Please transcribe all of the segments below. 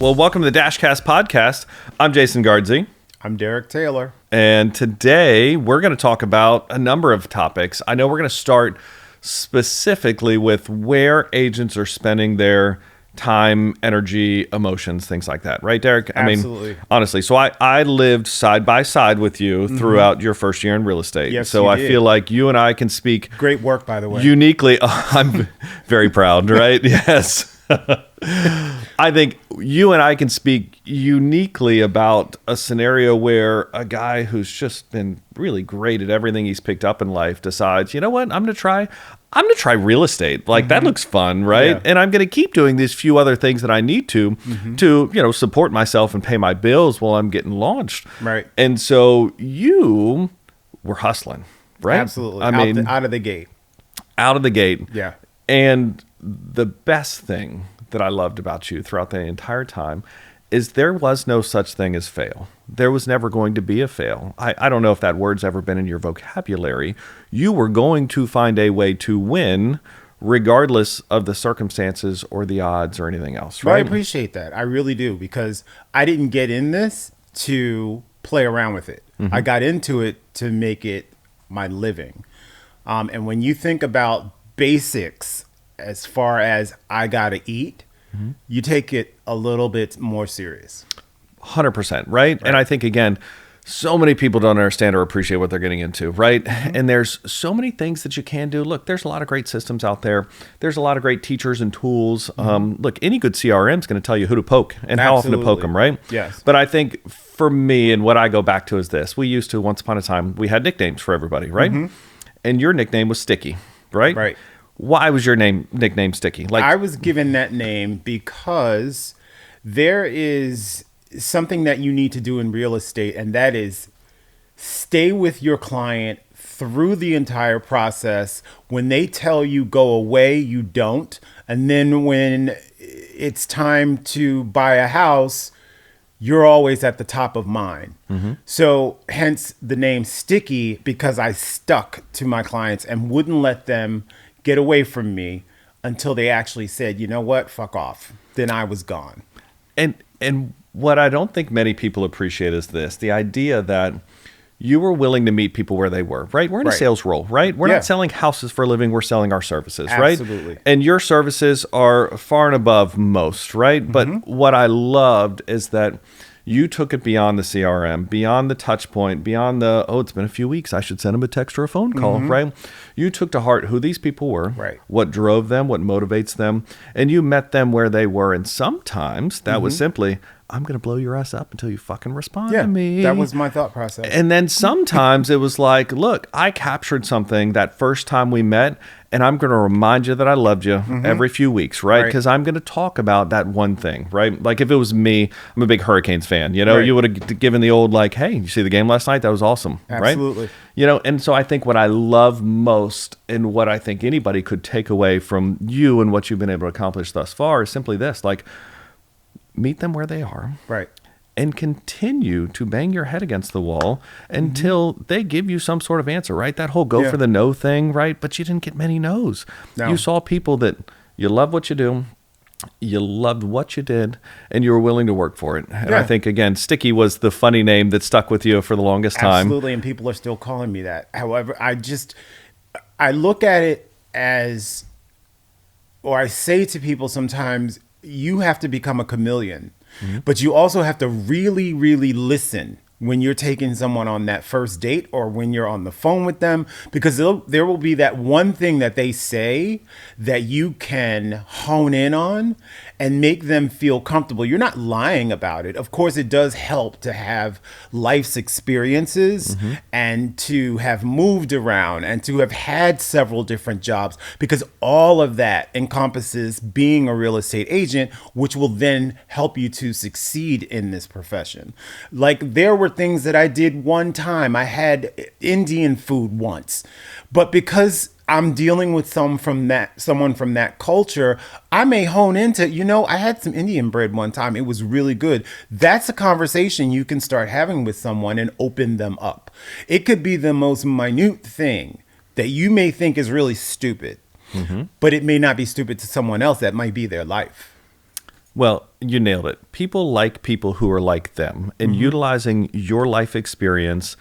Well, welcome to the DASHcast Podcast. I'm Jason Gardze. I'm Derrick Taylor. And today we're going to talk about a number of topics. I know we're going to start specifically with where agents are spending their time, energy, emotions, things like that. Right, Derrick? Absolutely. I mean, honestly, so I lived side by side with you throughout your first year in real estate. Yes, so you I did. feel like you and I can speak Great work, by the way. uniquely. I'm very proud, right? Yes. I think you and I can speak uniquely about a scenario where a guy who's just been really great at everything he's picked up in life decides, you know what, I'm going to try real estate. Like that looks fun, right? Yeah. And I'm going to keep doing these few other things that I need to, support myself and pay my bills while I'm getting launched. Right. And so you were hustling, right? Absolutely. I mean, out of the gate. out of the gate. Yeah. And the best thing that I loved about you throughout the entire time is there was no such thing as fail. There was never going to be a fail. I don't know if that word's ever been in your vocabulary. You were going to find a way to win regardless of the circumstances or the odds or anything else, Well, I right? appreciate that. I really do, because I didn't get in this to play around with it. I got into it to make it my living. And when you think about basics, as far as I gotta eat, you take it a little bit more serious. 100%, right? And I think, again, so many people don't understand or appreciate what they're getting into, right? And there's so many things that you can do. Look, there's a lot of great systems out there. There's a lot of great teachers and tools. Look, any good CRM is going to tell you who to poke and how often to poke Absolutely. them, right? Yes. But I think for me, and what I go back to is this. We used to, once upon a time, we had nicknames for everybody, right? And your nickname was Sticky, right? Right. Why was your nickname Sticky? Like, I was given that name because there is something that you need to do in real estate, and that is stay with your client through the entire process. When they tell you go away, you don't. And then when it's time to buy a house, you're always at the top of mind. So hence the name Sticky, because I stuck to my clients and wouldn't let them get away from me until they actually said, you know what, fuck off. Then I was gone. And what I don't think many people appreciate is this, the idea that you were willing to meet people where they were, right? We're in a Right. sales role, right? We're Yeah. not selling houses for a living. We're selling our services, right? Absolutely. And your services are far and above most, right? But what I loved is that you took it beyond the CRM, beyond the touch point, beyond the, it's been a few weeks, I should send them a text or a phone call, right? You took to heart who these people were, Right. what drove them, what motivates them, and you met them where they were. And sometimes that was simply, I'm going to blow your ass up until you fucking respond Yeah, to me. that was my thought process. And then sometimes it was like, look, I captured something that first time we met, and I'm going to remind you that I loved you every few weeks, right? Right. Because I'm going to talk about that one thing, right? Like if it was me, I'm a big Hurricanes fan, you know, Right. you would have given the old like, hey, you see the game last night? That was awesome, right? Absolutely. You know, and so I think what I love most and what I think anybody could take away from you and what you've been able to accomplish thus far is simply this, like meet them where they are. Right. And continue to bang your head against the wall until they give you some sort of answer, right? That whole go Yeah. for the no thing, right? But you didn't get many no's. No. You saw people that you love what you do, you loved what you did, and you were willing to work for it. And I Yeah. think, again, Sticky was the funny name that stuck with you for the longest time. Absolutely, and people are still calling me that. However, I look at it as, or I say to people sometimes, you have to become a chameleon, but you also have to really, really listen when you're taking someone on that first date or when you're on the phone with them, because there will be that one thing that they say that you can hone in on and make them feel comfortable. You're not lying about it. Of course, it does help to have life's experiences and to have moved around and to have had several different jobs, because all of that encompasses being a real estate agent, which will then help you to succeed in this profession. Like there were things that I did one time. I had Indian food once, but because I'm dealing with someone from that culture, I may hone into, I had some Indian bread one time. It was really good. That's a conversation you can start having with someone and open them up. It could be the most minute thing that you may think is really stupid, but it may not be stupid to someone else. That might be their life. Well, you nailed it. People like people who are like them, and utilizing your life experience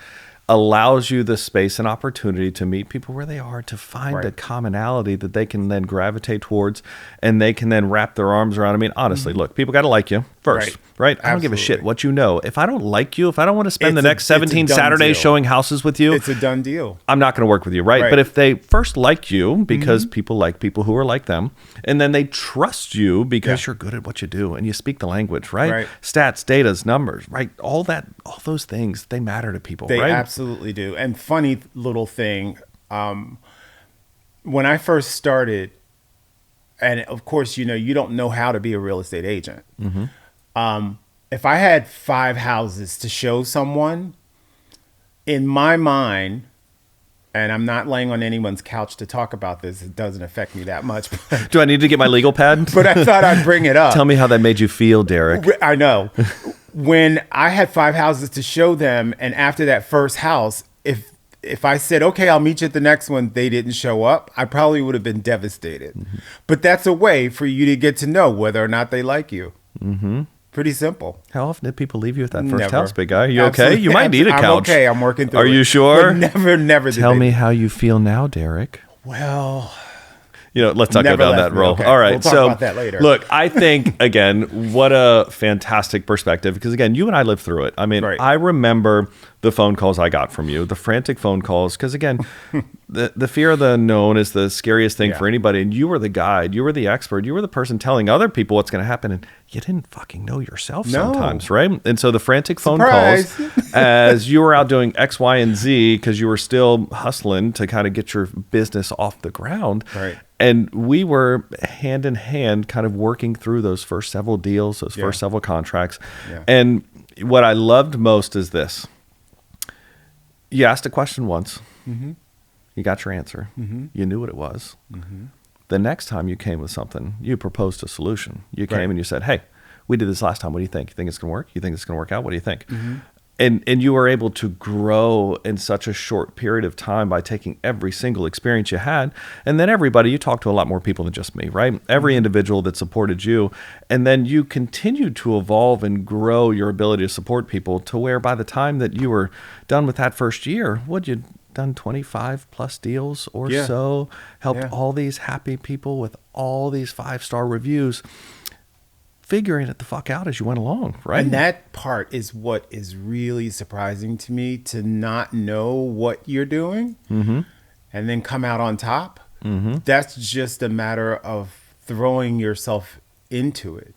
allows you the space and opportunity to meet people where they are, to find a commonality that they can then gravitate towards, and they can then wrap their arms around. I mean, honestly, look, people got to like you first, right? I don't give a shit what you know. If I don't like you, if I don't want to spend the next 17 Saturdays showing houses with you, it's a done deal. I'm not going to work with you, right? But if they first like you because people like people who are like them, and then they trust you because you're good at what you do and you speak the language, right? Stats, datas, numbers, right? All those things, they matter to people, They right? absolutely do. And funny little thing, when I first started, and of course, you don't know how to be a real estate agent. If I had 5 houses to show someone, in my mind, and I'm not laying on anyone's couch to talk about this, it doesn't affect me that much. Do I need to get my legal pad? But I thought I'd bring it up. Tell me how that made you feel, Derrick. I know. When I had 5 houses to show them, and after that first house, if I said, okay, I'll meet you at the next one, they didn't show up, I probably would have been devastated. But that's a way for you to get to know whether or not they like you. Pretty simple. How often did people leave you at that first Never. house, big guy? You Absolutely. okay? You might need a couch. I'm okay. I'm working through it. Are you sure? But never. Tell me how you feel now, Derrick. Well, let's not go Never down left that me. roll. Okay. All right. We'll talk So about that later. Look, I think, again, what a fantastic perspective, because again, you and I lived through it. I mean, I remember the phone calls I got from you, the frantic phone calls, because again, the fear of the unknown is the scariest thing for anybody. And you were the guide, you were the expert, you were the person telling other people what's going to happen. And you didn't fucking know yourself sometimes, right? And so the frantic phone calls as you were out doing X, Y, and Z, because you were still hustling to kind of get your business off the ground. Right. And we were hand in hand kind of working through those first several deals, those first several contracts. And what I loved most is this. You asked a question once. You got your answer. You knew what it was. The next time you came with something, you proposed a solution. You came and you said, hey, we did this last time. What do you think? You think it's going to work? You think it's going to work out? What do you think? And you were able to grow in such a short period of time by taking every single experience you had. And then you talked to a lot more people than just me, right? Every individual that supported you. And then you continued to evolve and grow your ability to support people to where by the time that you were done with that first year, what'd you done 25 plus deals or so, helped all these happy people with all these 5-star reviews, figuring it the fuck out as you went along, right? And that part is what is really surprising to me, to not know what you're doing and then come out on top. That's just a matter of throwing yourself into it.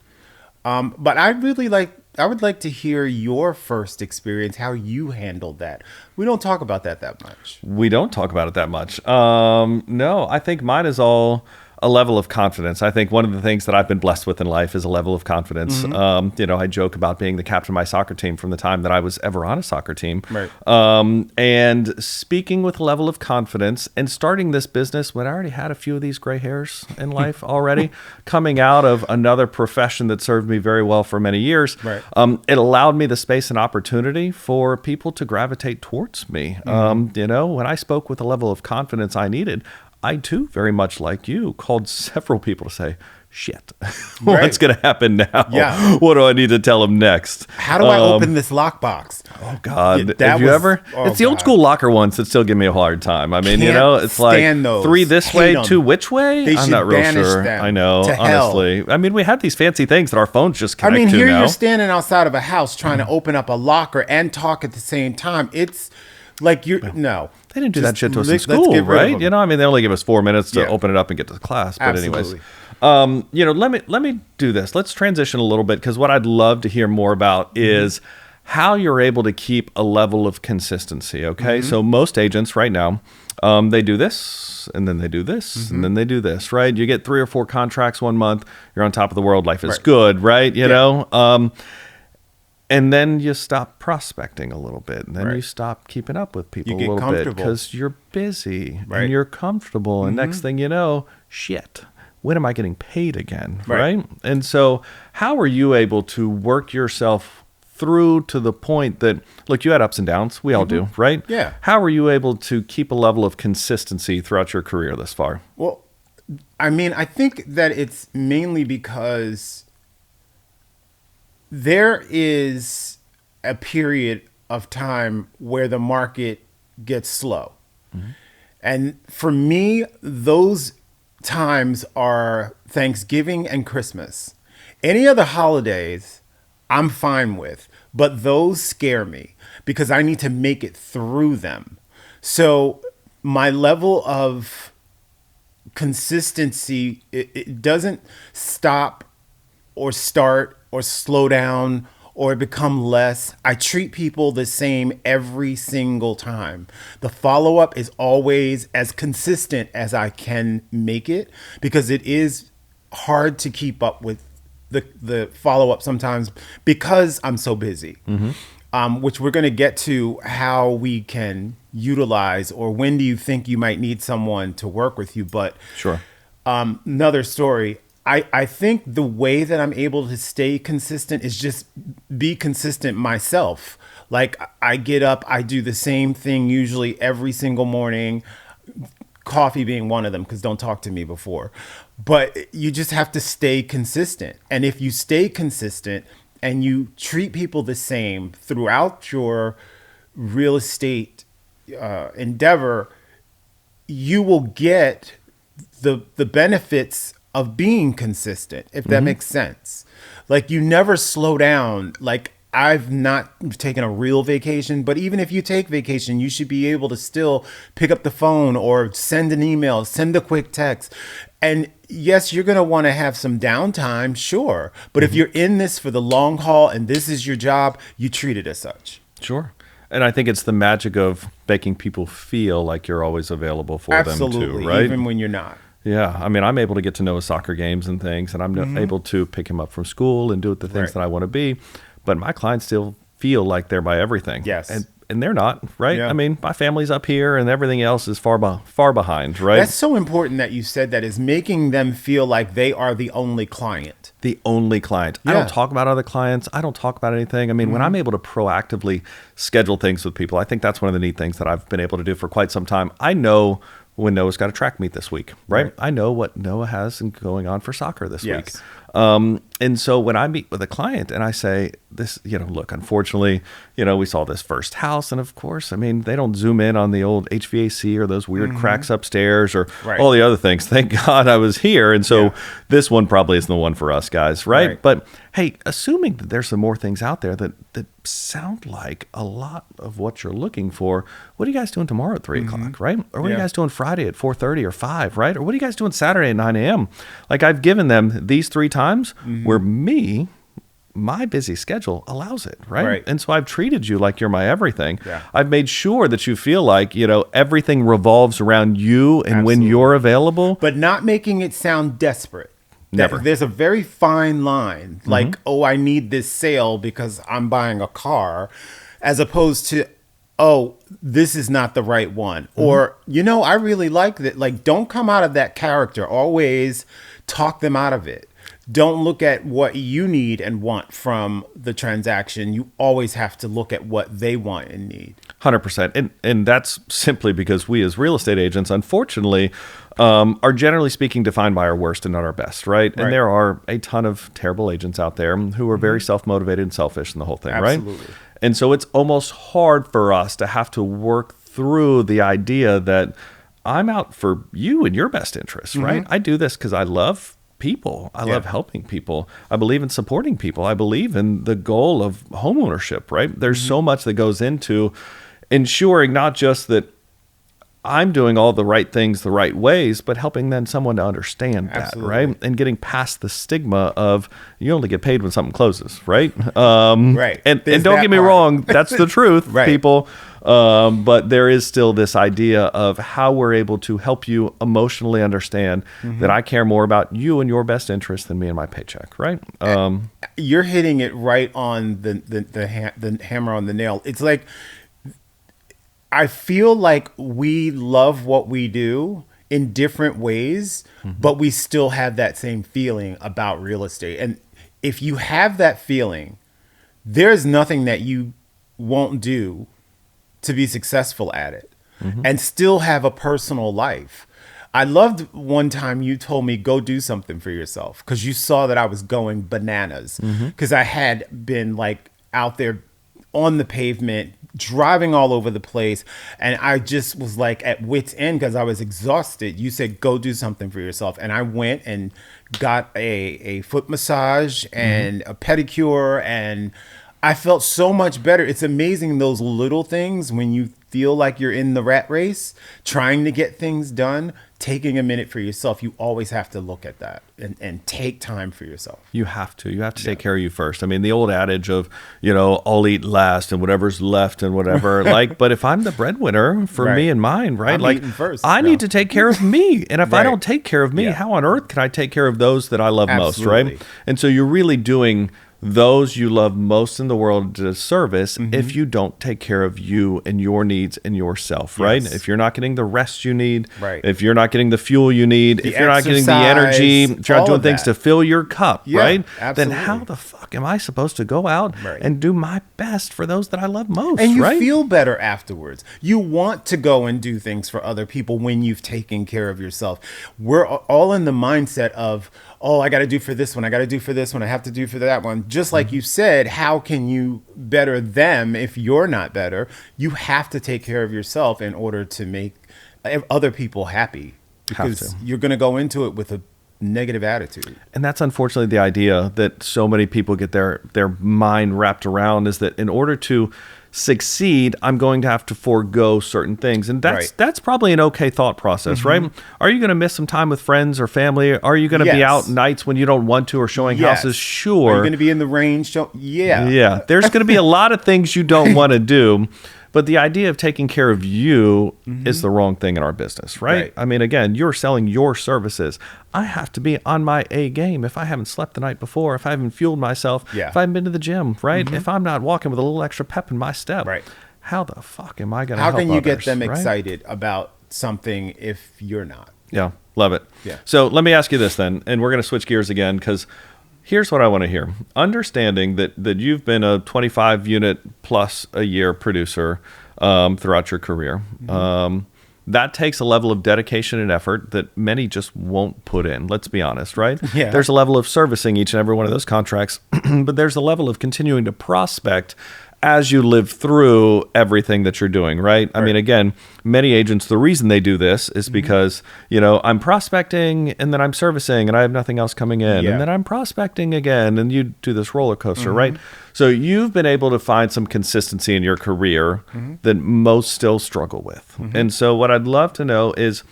But I would like to hear your first experience, how you handled that. We don't talk about that much. We don't talk about it that much. No, I think mine is all a level of confidence. I think one of the things that I've been blessed with in life is a level of confidence. I joke about being the captain of my soccer team from the time that I was ever on a soccer team. And speaking with a level of confidence and starting this business when I already had a few of these gray hairs in life already, coming out of another profession that served me very well for many years. It allowed me the space and opportunity for people to gravitate towards me. When I spoke with the level of confidence I needed, I too, very much like you, called several people to say, shit, what's going to happen now? What do I need to tell them next? How do I open this lockbox? Oh, God. Have you ever? It's the old school locker ones that still give me a hard time. I mean, it's like those. 3 this way, 2 which way? I'm not real sure. Them I know, honestly. Hell. I mean, we have these fancy things that our phones just connect to now. Here you're standing outside of a house trying to open up a locker and talk at the same time. It's like no. They didn't do that shit to us in school, right? They only give us 4 minutes to open it up and get to class. But anyways, let me do this. Let's transition a little bit, because what I'd love to hear more about is how you're able to keep a level of consistency. Okay, so most agents right now, they do this and then they do this and then they do this, right? You get 3 or 4 contracts one month, you're on top of the world, life is good, right? You know. And then you stop prospecting a little bit, and then you stop keeping up with people a little bit because you're busy and you're comfortable. And next thing you know, shit, when am I getting paid again? Right. And so how are you able to work yourself through to the point that, look, you had ups and downs. We all do, right? Yeah. How are you able to keep a level of consistency throughout your career thus far? Well, I mean, I think that it's mainly because there is a period of time where the market gets slow. And for me, those times are Thanksgiving and Christmas. Any other holidays, I'm fine with, but those scare me because I need to make it through them. So my level of consistency, it doesn't stop or start or slow down or become less. I treat people the same every single time. The follow-up is always as consistent as I can make it because it is hard to keep up with the follow-up sometimes because I'm so busy. Which we're going to get to how we can utilize, or when do you think you might need someone to work with you. But Sure. Another story. I think the way that I'm able to stay consistent is just be consistent myself. Like I get up, I do the same thing usually every single morning, coffee being one of them, because don't talk to me before. But you just have to stay consistent. And if you stay consistent and you treat people the same throughout your real estate endeavor, you will get the benefits of being consistent, if that makes sense. Like you never slow down. Like I've not taken a real vacation, but even if you take vacation, you should be able to still pick up the phone or send an email, send a quick text. And yes, you're going to want to have some downtime, sure. But if you're in this for the long haul and this is your job, you treat it as such. Sure. And I think it's the magic of making people feel like you're always available for them too, right? Even when you're not. Yeah. I mean, I'm able to get to know his soccer games and things, and I'm able to pick him up from school and do the things that I want to be. But my clients still feel like they're my everything. Yes. And they're not, right? Yeah. I mean, my family's up here and everything else is far behind, right? That's so important that you said that, is making them feel like they are the only client. The only client. I don't talk about other clients. I don't talk about anything. I mean, when I'm able to proactively schedule things with people, I think that's one of the neat things that I've been able to do for quite some time. I know when Noah's got a track meet this week, right? I know what Noah has going on for soccer this week. And so when I meet with a client and I say this, look, unfortunately, we saw this first house. And of course, I mean, they don't zoom in on the old HVAC or those weird cracks upstairs or all the other things. Thank God I was here. And so this one probably isn't the one for us guys, right? But hey, assuming that there's some more things out there that sound like a lot of what you're looking for, what are you guys doing tomorrow at 3 o'clock, right? Or what are you guys doing Friday at 4:30 or 5, right? Or what are you guys doing Saturday at 9 a.m.? Like I've given them these 3 times where my busy schedule allows it, right? And so I've treated you like you're my everything. I've made sure that you feel like, everything revolves around you and when you're available. But not making it sound desperate. Never. There's a very fine line, like, oh, I need this sale because I'm buying a car, as opposed to, oh, this is not the right one. Or, I really like that. Like, don't come out of that character. Always talk them out of it. Don't look at what you need and want from the transaction. You always have to look at what they want and need. 100%. And that's simply because we as real estate agents, unfortunately, are generally speaking defined by our worst and not our best, right? And there are a ton of terrible agents out there who are very self-motivated and selfish in the whole thing, right? And so it's almost hard for us to have to work through the idea that I'm out for you and your best interests, right? I do this because I love people. I love helping people. I believe in supporting people. I believe in the goal of homeownership, right? There's so much that goes into ensuring not just that I'm doing all the right things the right ways, but helping then someone to understand that, right? And getting past the stigma of you only get paid when something closes, right? And don't get me wrong, that's the truth, people. But there is still this idea of how we're able to help you emotionally understand that I care more about you and your best interest than me and my paycheck, right? You're hitting it right on the hammer on the nail. It's like, I feel like we love what we do in different ways, but we still have that same feeling about real estate. And if you have that feeling, there's nothing that you won't do to be successful at it and still have a personal life. I loved one time you told me go do something for yourself because you saw that I was going bananas because I had been like out there on the pavement, driving all over the place. And I just was like at wit's end because I was exhausted. You said, go do something for yourself. And I went and got a foot massage and a pedicure, and I felt so much better. It's amazing those little things when you feel like you're in the rat race, trying to get things done, taking a minute for yourself. You always have to look at that and take time for yourself. You have to. You have to take care of you first. I mean, the old adage of, I'll eat last and whatever's left and whatever. But if I'm the breadwinner for me and mine, right? I'm eating first. I need to take care of me. And if I don't take care of me, Yeah. how on earth can I take care of those that I love most, Absolutely. right? And so you're really doing those you love most in the world a service if you don't take care of you and your needs and yourself, right? Yes. If you're not getting the rest you need, Right. if you're not getting the fuel you need, The if you're not getting the energy, exercise, if you're not all doing of things that. to fill your cup, Yeah, right? absolutely. Then how the fuck am I supposed to go out Right. and do my best for those that I love most, And you right? feel better afterwards. You want to go and do things for other people when you've taken care of yourself. We're all in the mindset of, oh, I got to do for this one. I got to do for this one. I have to do for that one. Just like you said, how can you better them if you're not better? You have to take care of yourself in order to make other people happy, because you're going to go into it with a negative attitude. And that's unfortunately the idea that so many people get their mind wrapped around, is that in order to succeed, I'm going to have to forego certain things. And that's probably an okay thought process, right? Are you going to miss some time with friends or family? Are you going to be Yes. out nights when you don't want to or showing houses? Sure. Are you going to be in the rain? Yeah. Yeah. There's going to be a lot of things you don't want to do. But the idea of taking care of you is the wrong thing in our business, right? Right. I mean, again, you're selling your services. I have to be on my A game if I haven't slept the night before, if I haven't fueled myself, Yeah. if I haven't been to the gym, right? If I'm not walking with a little extra pep in my step, Right. how the fuck am I going to How help can you get others, them right? excited about something if you're not? Yeah, love it. Yeah. So let me ask you this then, and we're going to switch gears again, because here's what I want to hear. Understanding that you've been a 25 unit plus a year producer throughout your career. That takes a level of dedication and effort that many just won't put in. Let's be honest, right? Yeah. There's a level of servicing each and every one of those contracts, but there's a level of continuing to prospect as you live through everything that you're doing, right? I mean, again, many agents, the reason they do this is because, I'm prospecting and then I'm servicing and I have nothing else coming in. Yeah. And then I'm prospecting again, and you do this roller coaster, right? So you've been able to find some consistency in your career that most still struggle with. And so what I'd love to know is,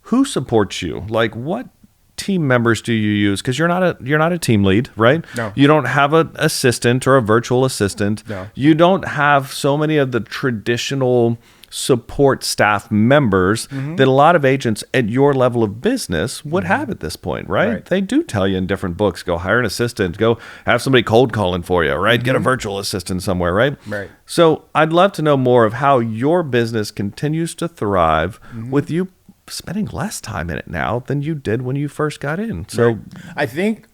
who supports you? Like, what team members do you use? Because you're not a team lead, right? No. You don't have an assistant or a virtual assistant. No. You don't have so many of the traditional support staff members that a lot of agents at your level of business would have at this point, right? Right. They do tell you in different books, go hire an assistant, go have somebody cold calling for you, right? Get a virtual assistant somewhere, right? Right. So I'd love to know more of how your business continues to thrive with you spending less time in it now than you did when you first got in. So I think,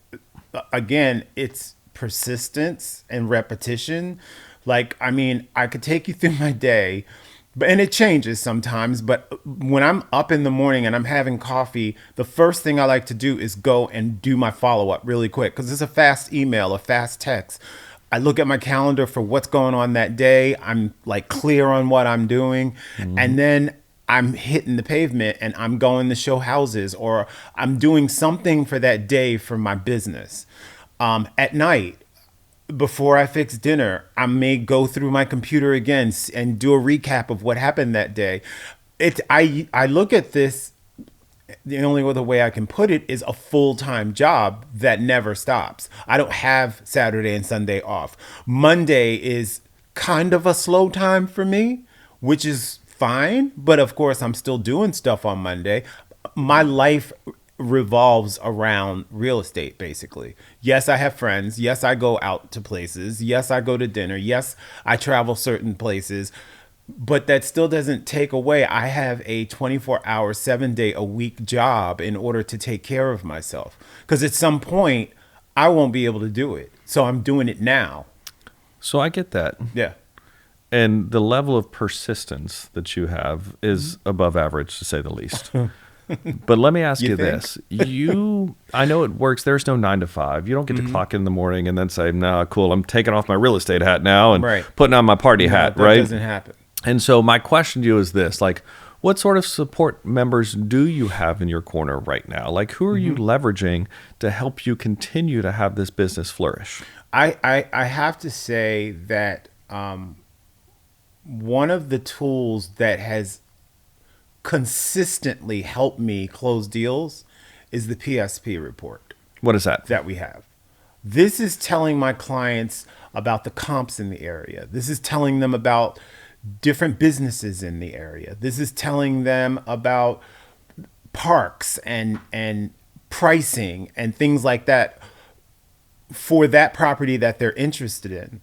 again, it's persistence and repetition. Like, I mean, I could take you through my day, and it changes sometimes, but when I'm up in the morning and I'm having coffee, the first thing I like to do is go and do my follow-up really quick, because it's a fast email, a fast text. I look at my calendar for what's going on that day. I'm like clear on what I'm doing. And then I'm hitting the pavement and I'm going to show houses, or I'm doing something for that day for my business. At night, before I fix dinner, I may go through my computer again and do a recap of what happened that day. I look at this, the only other way I can put it is a full-time job that never stops. I don't have Saturday and Sunday off. Monday is kind of a slow time for me, which is fine. But of course, I'm still doing stuff on Monday. My life revolves around real estate, basically. Yes, I have friends. Yes, I go out to places. Yes, I go to dinner. Yes, I travel certain places. But that still doesn't take away. I have a 24-hour, 7-day-a-week job in order to take care of myself. Because at some point, I won't be able to do it. So I'm doing it now. I get that. Yeah. And the level of persistence that you have is above average, to say the least. But let me ask you think? this. I know it works. There's no 9 to 5. You don't get to clock in the morning and then say, nah, cool, I'm taking off my real estate hat now and Right. putting on my party hat, That right? doesn't happen. And so my question to you is this, like, what sort of support members do you have in your corner right now? Like, who are you leveraging to help you continue to have this business flourish? I have to say that one of the tools that has consistently helped me close deals is the PSP report What is that? that we have. This is telling my clients about the comps in the area. This is telling them about different businesses in the area. This is telling them about parks and pricing and things like that for that property that they're interested in.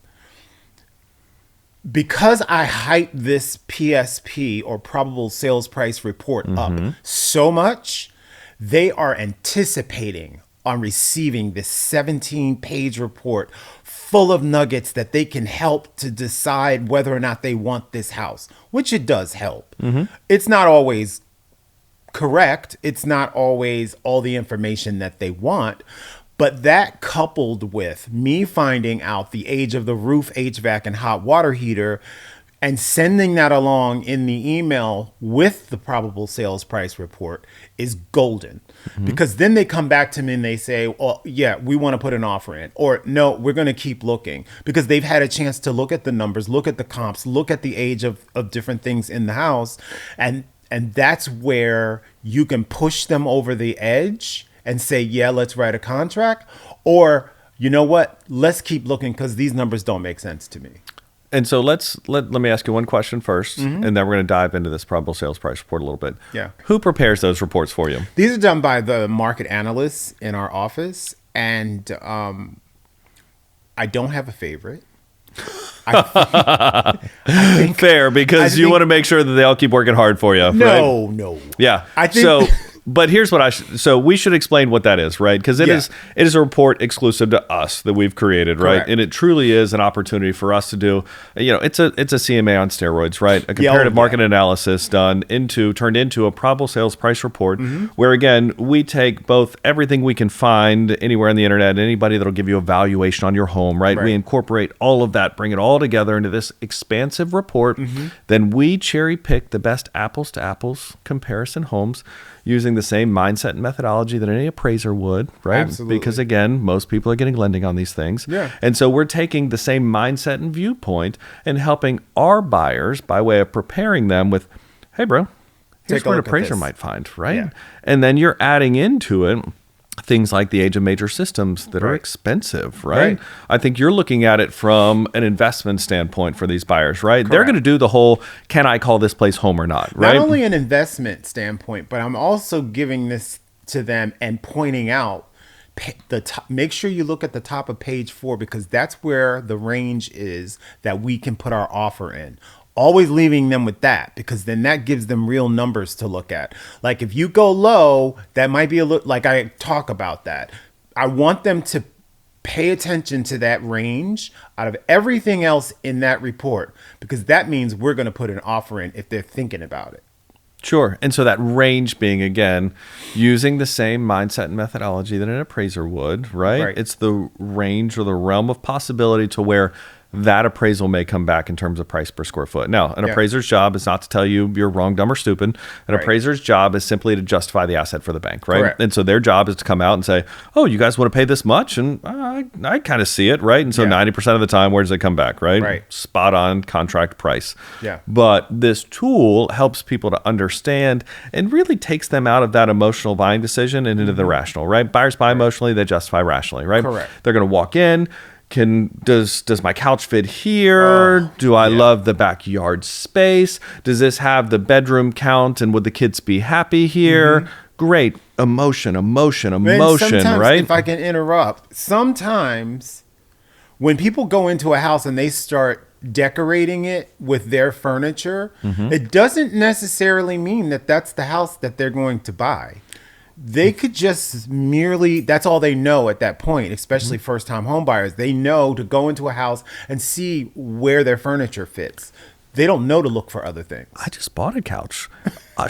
Because I hype this PSP or probable sales price report up so much, they are anticipating on receiving this 17-page report full of nuggets that they can help to decide whether or not they want this house, which it does help. It's not always correct. It's not always all the information that they want. But that coupled with me finding out the age of the roof, HVAC, and hot water heater, and sending that along in the email with the probable sales price report is golden. Because then they come back to me and they say, oh, yeah, we want to put an offer in. Or no, we're going to keep looking. Because they've had a chance to look at the numbers, look at the comps, look at the age of different things in the house. And that's where you can push them over the edge and say, yeah, let's write a contract. Or, you know what, let's keep looking because these numbers don't make sense to me. And so let me ask you one question first, and then we're going to dive into this probable sales price report a little bit. Yeah. Who prepares those reports for you? These are done by the market analysts in our office, and I don't have a favorite. I think, Fair, because you want to make sure that they all keep working hard for you. Right? No. Yeah. I think so. But here's what so we should explain what that is, right? Because it is a report exclusive to us that we've created, right? Correct. And it truly is an opportunity for us to do, it's a CMA on steroids, right? A comparative market analysis turned into a probable sales price report, where again, we take both everything we can find anywhere on the internet, anybody that'll give you a valuation on your home, right? We incorporate all of that, bring it all together into this expansive report. Then we cherry pick the best apples to apples comparison homes using the same mindset and methodology that any appraiser would, right? Absolutely. Because again, most people are getting lending on these things. Yeah. And so we're taking the same mindset and viewpoint and helping our buyers by way of preparing them with, hey bro, here's what an appraiser might find, right? Yeah. And then you're adding into it things like the age of major systems that are expensive, right? I think you're looking at it from an investment standpoint for these buyers, right? Correct. They're going to do the whole, can I call this place home or not, right? Not only an investment standpoint, but I'm also giving this to them and pointing out make sure you look at the top of page 4, because that's where the range is that we can put our offer in. Always leaving them with that, because then that gives them real numbers to look at. Like if you go low, that might be a little, like I talk about that. I want them to pay attention to that range out of everything else in that report, because that means we're going to put an offer in if they're thinking about it. Sure. And so that range being, again, using the same mindset and methodology that an appraiser would, right? It's the range or the realm of possibility to where that appraisal may come back in terms of price per square foot. Now, an appraiser's job is not to tell you you're wrong, dumb, or stupid. An appraiser's job is simply to justify the asset for the bank, right? Correct. And so their job is to come out and say, oh, you guys want to pay this much? And I kind of see it, right? And so 90% of the time, where does it come back, right? Spot on contract price. Yeah. But this tool helps people to understand and really takes them out of that emotional buying decision and into the rational, right? Buyers buy emotionally, they justify rationally, right? Correct. They're going to walk in. Does my couch fit here? Do I love the backyard space? Does this have the bedroom count? And would the kids be happy here? Great. Emotion, right? If I can interrupt, sometimes when people go into a house and they start decorating it with their furniture, it doesn't necessarily mean that that's the house that they're going to buy. They could just merely, that's all they know at that point, especially first-time home buyers. They know to go into a house and see where their furniture fits. They don't know to look for other things. I just bought a couch.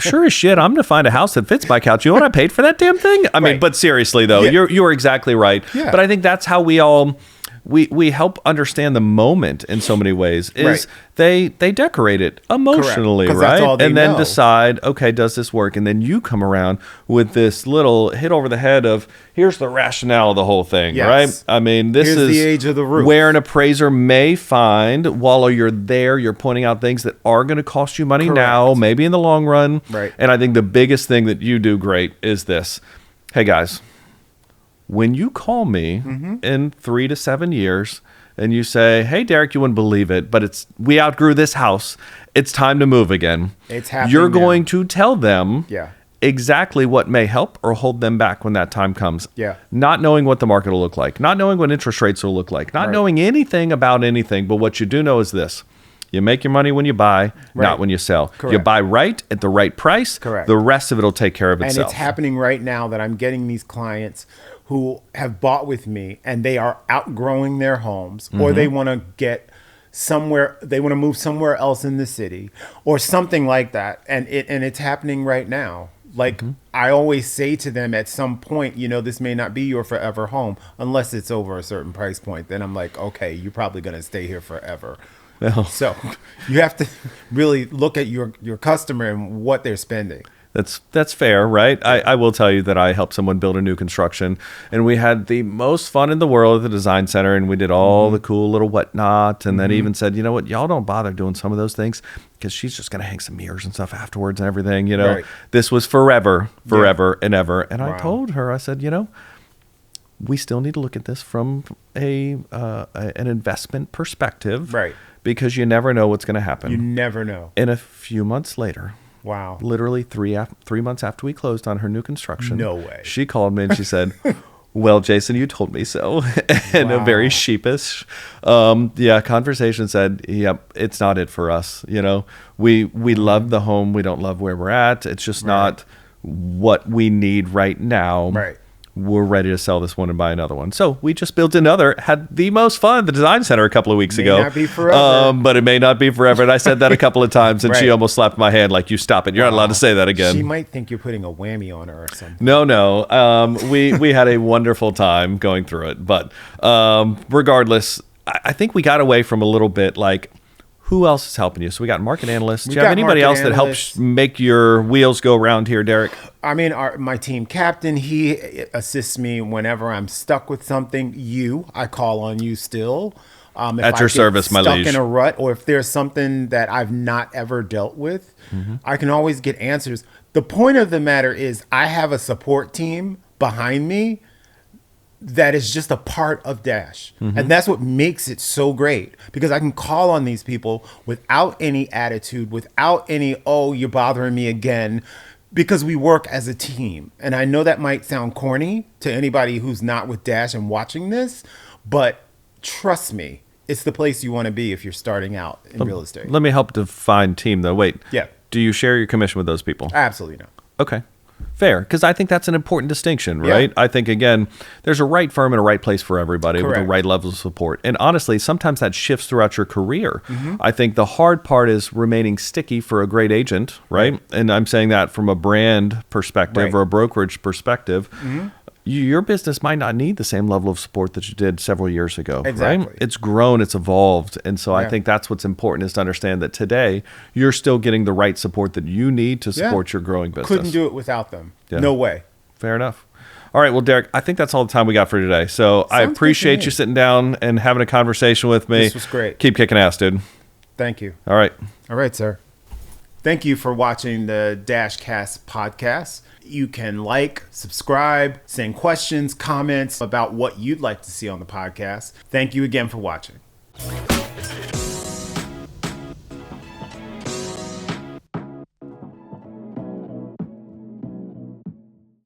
Sure as shit, I'm going to find a house that fits my couch. You know what I paid for that damn thing? I mean, but seriously though, you're exactly right. Yeah. But I think that's how we all we help understand the moment in so many ways. Is they decorate it emotionally, right? And then decide, okay, does this work? And then you come around with this little hit over the head of here's the rationale of the whole thing, right? I mean, this is the age of the roof. Where an appraiser may find while you're there, you're pointing out things that are going to cost you money now, maybe in the long run. Right. And I think the biggest thing that you do great is this. Hey guys, when you call me in 3 to 7 years and you say, hey, Derrick, you wouldn't believe it, but we outgrew this house. It's time to move again. It's happening. You're going to tell them Yeah. exactly what may help or hold them back when that time comes. Yeah. Not knowing what the market will look like, not knowing what interest rates will look like, not knowing anything about anything. But what you do know is this. You make your money when you buy, not when you sell. Correct. You buy right at the right price. Correct. The rest of it will take care of itself. And it's happening right now that I'm getting these clients who have bought with me and they are outgrowing their homes or they want to get somewhere, they want to move somewhere else in the city or something like that. And it's happening right now. Like I always say to them at some point, this may not be your forever home unless it's over a certain price point. Then I'm like, okay, you're probably going to stay here forever. Well, so you have to really look at your customer and what they're spending. That's fair, right? I will tell you that I helped someone build a new construction, and we had the most fun in the world at the design center, and we did all the cool little whatnot, and then even said, you know what, y'all don't bother doing some of those things because she's just going to hang some mirrors and stuff afterwards and everything, This was forever and ever. And I told her, I said, we still need to look at this from an investment perspective. Right. Because you never know what's going to happen. You never know. And a few months later, wow, literally 3 months after we closed on her new construction, no way, she called me and she said, well, Jason, you told me so. And a very sheepish conversation said, yep, it's not it for us. We love the home. We don't love where we're at. It's just not what we need right now. Right. We're ready to sell this one and buy another one. So we just built another, had the most fun at the design center a couple of weeks ago. May not be forever. But it may not be forever. And I said that a couple of times and she almost slapped my hand like, you stop it. You're not allowed to say that again. She might think you're putting a whammy on her or something. No. We had a wonderful time going through it. But regardless, I think we got away from a little bit like, who else is helping you? So we got market analysts. Do you have anybody else that helps make your wheels go around here, Derrick? I mean, my team captain, he assists me whenever I'm stuck with something. I call on you still. At your service, my liege. Stuck in a rut, or if there's something that I've not ever dealt with, I can always get answers. The point of the matter is I have a support team behind me that is just a part of Dash. And that's what makes it so great, because I can call on these people without any attitude, without any, oh, you're bothering me again, because we work as a team. And I know that might sound corny to anybody who's not with Dash and watching this, but trust me, it's the place you want to be if you're starting out in real estate. Let me help define team though. Wait. Yeah. Do you share your commission with those people? Absolutely not. Okay. Fair, because I think that's an important distinction, right? I think, again, there's a right firm and a right place for everybody with the right level of support. And honestly, sometimes that shifts throughout your career. I think the hard part is remaining sticky for a great agent, right? And I'm saying that from a brand perspective or a brokerage perspective. Your business might not need the same level of support that you did several years ago, right? It's grown, it's evolved. And so I think that's what's important, is to understand that today you're still getting the right support that you need to support your growing business. Couldn't do it without them. No way. Fair enough. All right. Well, Derrick, I think that's all the time we got for today. So I appreciate you sitting down and having a conversation with me. This was great. Keep kicking ass, dude. Thank you. All right. All right, sir. Thank you for watching the DASHcast Podcast. You can subscribe, send questions, comments about what you'd like to see on the podcast. Thank you again for watching.